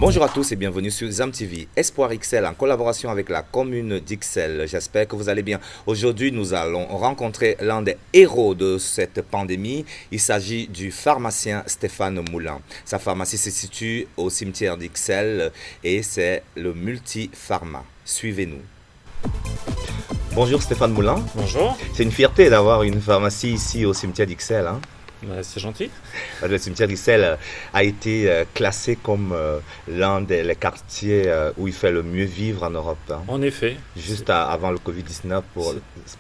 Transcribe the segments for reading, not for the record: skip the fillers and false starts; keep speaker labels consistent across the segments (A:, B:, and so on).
A: Bonjour à tous et bienvenue sur ZAM TV, Espoir XL en collaboration avec la commune d'Ixelles. J'espère que vous allez bien. Aujourd'hui, nous allons rencontrer l'un des héros de cette pandémie. Il s'agit du pharmacien Stéphane Moulin. Sa pharmacie se situe au cimetière d'Ixelles et c'est le Multipharma. Suivez-nous. Bonjour Stéphane Moulin.
B: Bonjour.
A: C'est une fierté d'avoir une pharmacie ici au cimetière d'Ixelles.
B: C'est gentil.
A: Le cimetière d'Ixelles a été classé comme l'un des quartiers où il fait le mieux vivre en Europe.
B: En effet.
A: Juste avant le Covid-19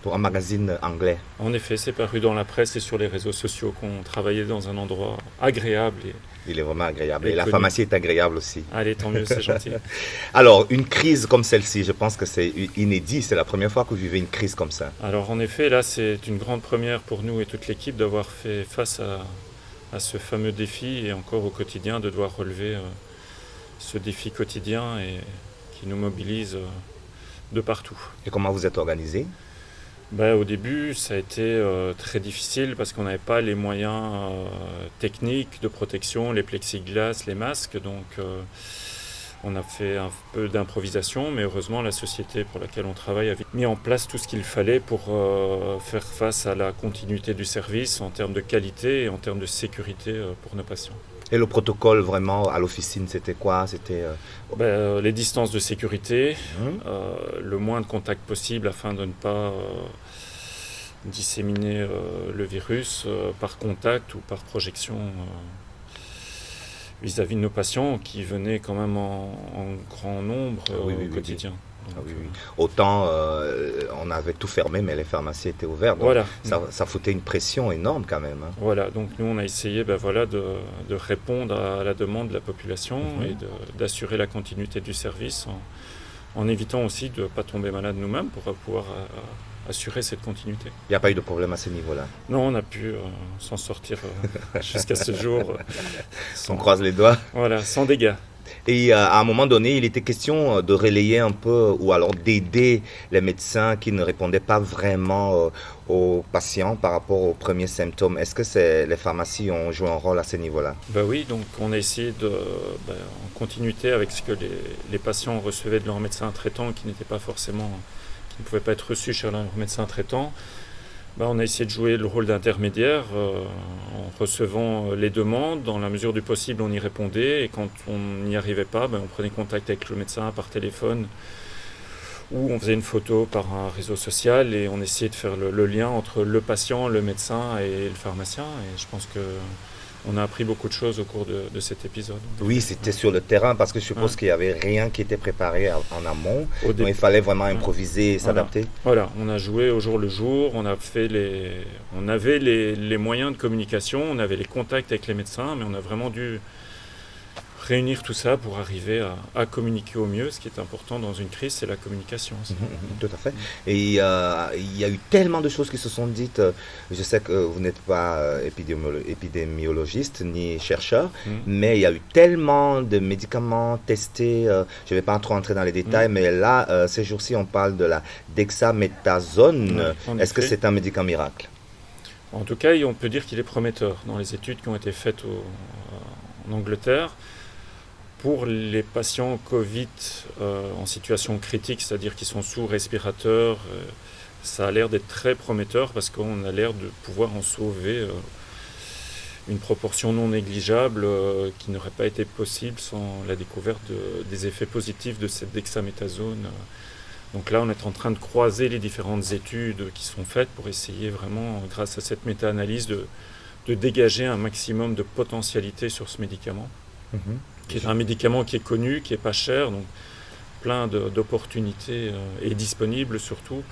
A: pour un magazine anglais.
B: En effet, c'est paru dans la presse et sur les réseaux sociaux qu'on travaillait dans un endroit agréable.
A: Il est vraiment agréable. Et la pharmacie est agréable aussi.
B: Allez, tant mieux, c'est gentil.
A: Alors, une crise comme celle-ci, je pense que c'est inédit. C'est la première fois que vous vivez une crise comme ça.
B: Alors, en effet, là, c'est une grande première pour nous et toute l'équipe d'avoir fait face à ce fameux défi et encore au quotidien de devoir relever ce défi quotidien et qui nous mobilise de partout.
A: Et comment vous êtes organisé ?
B: Au début, ça a été très difficile parce qu'on n'avait pas les moyens techniques de protection, les plexiglas, les masques. Donc, on a fait un peu d'improvisation, mais heureusement, la société pour laquelle on travaille a mis en place tout ce qu'il fallait pour faire face à la continuité du service en termes de qualité et en termes de sécurité pour nos patients.
A: Et le protocole vraiment à l'officine, c'était quoi ? C'était
B: les distances de sécurité, le moins de contacts possible afin de ne pas disséminer le virus par contact ou par projection vis-à-vis de nos patients qui venaient quand même en grand nombre au quotidien. Donc,
A: Autant on avait tout fermé, mais les pharmacies étaient ouvertes. Donc
B: voilà.
A: Ça foutait une pression énorme quand même.
B: Voilà, donc nous on a essayé de répondre à la demande de la population et d'assurer la continuité du service en évitant aussi de ne pas tomber malade nous-mêmes pour pouvoir assurer cette continuité.
A: Il n'y a pas eu de problème à ce niveau-là.
B: Non, on a pu s'en sortir jusqu'à ce jour.
A: On croise les doigts.
B: Voilà, sans dégâts.
A: Et à un moment donné, il était question de relayer un peu ou alors d'aider les médecins qui ne répondaient pas vraiment aux patients par rapport aux premiers symptômes. Est-ce que les pharmacies ont joué un rôle à ce niveau-là ?
B: Oui, donc on a essayé en continuité avec ce que les patients recevaient de leur médecin traitant qui ne pouvaient pas être reçus chez leur médecin traitant. On a essayé de jouer le rôle d'intermédiaire en recevant les demandes. Dans la mesure du possible, on y répondait. Et quand on n'y arrivait pas, on prenait contact avec le médecin par téléphone ou on faisait une photo par un réseau social et on essayait de faire le lien entre le patient, le médecin et le pharmacien. Et je pense qu'on a appris beaucoup de choses au cours de cet épisode.
A: Oui, c'était sur le terrain parce que je suppose qu'il n'y avait rien qui était préparé en amont. Donc il fallait vraiment improviser et s'adapter.
B: Voilà, on a joué au jour le jour, on avait les moyens de communication, on avait les contacts avec les médecins, mais on a vraiment dû réunir tout ça pour arriver à communiquer au mieux. Ce qui est important dans une crise, c'est la communication.
A: Tout à fait. Et il y a eu tellement de choses qui se sont dites. Je sais que vous n'êtes pas épidémiologiste ni chercheur, mais il y a eu tellement de médicaments testés. Je ne vais pas trop entrer dans les détails, mais là, ces jours-ci, on parle de la dexaméthasone. Est-ce que c'est un médicament miracle ?
B: En tout cas, on peut dire qu'il est prometteur. Dans les études qui ont été faites en Angleterre, pour les patients Covid en situation critique, c'est-à-dire qui sont sous respirateur, ça a l'air d'être très prometteur parce qu'on a l'air de pouvoir en sauver une proportion non négligeable qui n'aurait pas été possible sans la découverte des effets positifs de cette dexaméthasone. Donc là, on est en train de croiser les différentes études qui sont faites pour essayer vraiment, grâce à cette méta-analyse, de dégager un maximum de potentialité sur ce médicament. Qui est un médicament qui est connu, qui n'est pas cher, donc plein d'opportunités et disponible surtout.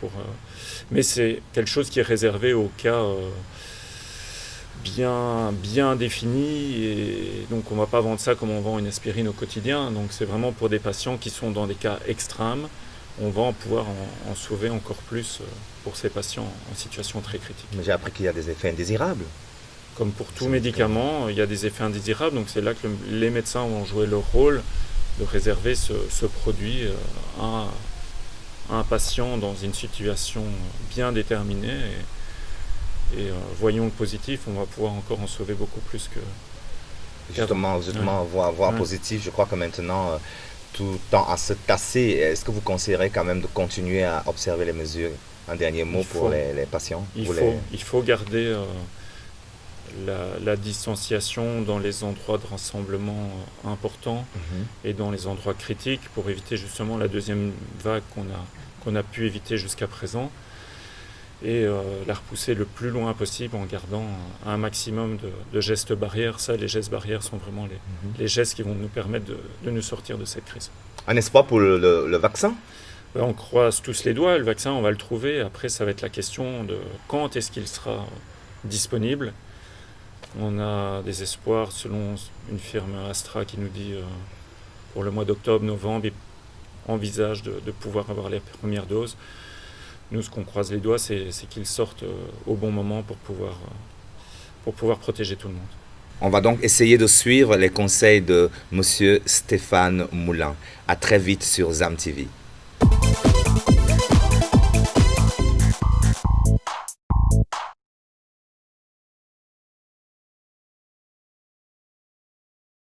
B: Mais c'est quelque chose qui est réservé aux cas bien définis, et donc on ne va pas vendre ça comme on vend une aspirine au quotidien. Donc c'est vraiment pour des patients qui sont dans des cas extrêmes. On va pouvoir en sauver encore plus pour ces patients en situation très critique.
A: Mais j'ai appris qu'il y a des effets indésirables.
B: Comme pour tout médicament, il y a des effets indésirables, donc c'est là que les médecins vont jouer leur rôle de réserver ce produit à un patient dans une situation bien déterminée. Et voyons le positif, on va pouvoir encore en sauver beaucoup plus
A: Justement, voir positif, je crois que maintenant, tout tend à se tasser. Est-ce que vous conseillerez quand même de continuer à observer les mesures? Un dernier mot pour les patients?
B: Il faut garder la distanciation dans les endroits de rassemblement importants et dans les endroits critiques pour éviter justement la deuxième vague qu'on a pu éviter jusqu'à présent et la repousser le plus loin possible en gardant un maximum de gestes barrières. Les gestes barrières sont vraiment les gestes qui vont nous permettre de nous sortir de cette crise.
A: Un espoir pour le vaccin?
B: On croise tous les doigts, le vaccin on va le trouver. Après ça va être la question de quand est-ce qu'il sera disponible. On a des espoirs selon une firme Astra qui nous dit pour le mois d'octobre, novembre, ils envisagent de pouvoir avoir les premières doses. Nous, ce qu'on croise les doigts, c'est qu'ils sortent au bon moment pour pouvoir protéger tout le monde.
A: On va donc essayer de suivre les conseils de M. Stéphane Moulin. À très vite sur ZAM TV.